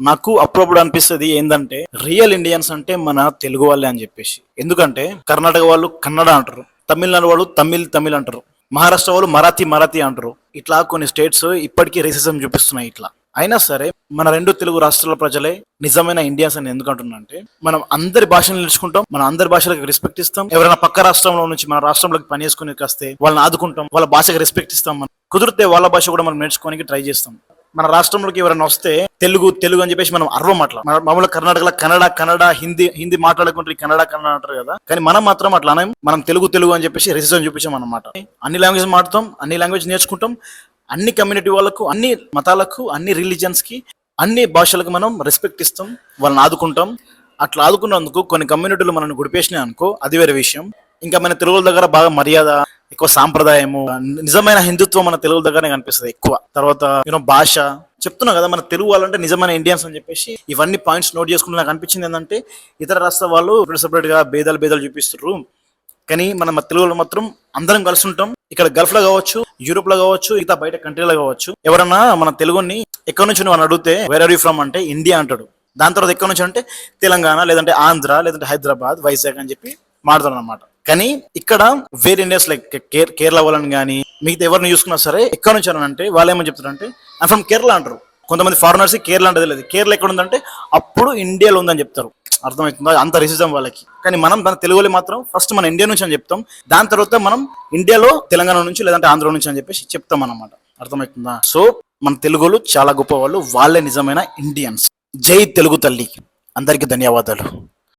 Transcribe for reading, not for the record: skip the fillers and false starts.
నాకు అప్పుడప్పుడు అనిపిస్తది ఏందంటే, రియల్ ఇండియన్స్ అంటే మన తెలుగు వాళ్ళే అని జెప్పేసి. ఎందుకంటే కర్ణాటక వాళ్ళు కన్నడ అంటారు. తమిళనాడు వాళ్ళు తమిళ్ అంటారు. మహారాష్ట్ర వాళ్ళు మరాఠీ అంటారు. ఇట్లా కొన్ని స్టేట్స్ ఇప్పటికీ రేసిజం చూపిస్తున్నాయి ఇట్లా. అయినా సరే మన 2 తెలుగు రాష్ట్రాల ప్రజలే నిజమైన ఇండియన్స్ అని ఎందుకు అంటున్నా అంటే, మనం అందరి భాషలు నేర్చుకుంటాం. మన అందరి భాషలకు రెస్పెక్ట్ ఇస్తాం. ఎవరైనా పక్క రాష్ట్రంలో నుంచి మన రాష్ట్రంలోకి పని చేసుకుని వస్తే వాళ్ళని ఆదుకుంటాం. వాళ్ళ భాషకి రెస్పెక్ట్ ఇస్తాం. మనం కుదిరితే వాళ్ళ భాష కూడా మనం నేర్చుకోవడానికి ట్రై చేస్తాం. మన రాష్ట్రంలోకి ఎవరైనా వస్తే తెలుగు అని చెప్పేసి మనం అర్వం అట్లా. మామూలుగా కర్ణాటకలో కన్నడ హిందీ మాట్లాడుకుంటారు, కన్నడ అంటారు కదా. కానీ మనం మాత్రం అట్లా అనం. మనం తెలుగు అని చెప్పేసి రెసిజం చూపించాం అన్నమాట. అన్ని లాంగ్వేజ్ మాట్లాడతాం, అన్ని లాంగ్వేజ్ నేర్చుకుంటాం. అన్ని కమ్యూనిటీ వాళ్ళకు, అన్ని మతాలకు, అన్ని రిలీజియన్స్ కి, అన్ని భాషలకు మనం రెస్పెక్ట్ ఇస్తాం. వాళ్ళని ఆదుకుంటాం. అట్లా ఆదుకున్నందుకు కొన్ని కమ్యూనిటీలు మనల్ని గుడిపేసినాయి అనుకో, అది వేరే విషయం. ఇంకా మన తెలుగు దగ్గర బాగా మర్యాద, ఎక్కువ సాంప్రదాయము, నిజమైన హిందుత్వం మన తెలుగు దగ్గరనే కనిపిస్తుంది ఎక్కువ. తర్వాత భాష చెప్తున్నా కదా, మన తెలుగు వాళ్ళంటే నిజమైన ఇండియన్స్ అని చెప్పేసి ఇవన్నీ పాయింట్స్ నోట్ చేసుకుంటే నాకు అనిపించింది ఏంటంటే, ఇతర రాష్ట్ర వాళ్ళు సెపరేట్ గా భేదాలు చూపిస్తారు. కానీ మన తెలుగులో మాత్రం అందరం కలిసి ఉంటాం. ఇక్కడ గల్ఫ్ లో కావచ్చు, యూరోప్ లో కావచ్చు, ఇక బయట కంట్రీలో కావచ్చు, ఎవరన్నా మన తెలుగుని ఎక్కడి నుంచి నువ్వు అడిగితే వేర్ ఆర్ యూ ఫ్రమ్ అంటే ఇండియా అంటాడు. దాని తర్వాత ఎక్కడి నుంచి అంటే తెలంగాణ, లేదంటే ఆంధ్ర, లేదంటే హైదరాబాద్, వైజాగ్ అని చెప్పి మాట్లాడతారు అనమాట. కానీ ఇక్కడ వేరే ఇండియాస్ లైక్ కేరళ వాళ్ళని కానీ మిగతా ఎవరిని చూసుకున్నా సరే ఎక్కడ నుంచి అంటే వాళ్ళు ఏమని చెప్తారంటే ఐ ఫ్రమ్ కేరళ అంటారు. కొంతమంది ఫారినర్స్ కేరళ అంటే తెలియదు. కేరళ ఎక్కడ ఉందంటే అప్పుడు ఇండియాలో ఉందని చెప్తారు. అర్థమవుతుందా? అంత రిసిజం వాళ్ళకి. కానీ మనం మన తెలుగులో మాత్రం ఫస్ట్ మన ఇండియా నుంచి అని చెప్తాం. దాని తర్వాత మనం ఇండియాలో తెలంగాణ నుంచి లేదంటే ఆంధ్ర నుంచి అని చెప్పేసి చెప్తాం అన్నమాట. అర్థమవుతుందా? సో మన తెలుగులు చాలా గొప్ప వాళ్ళు. వాళ్ళే నిజమైన ఇండియన్స్. జై తెలుగు తల్లి. అందరికీ ధన్యవాదాలు.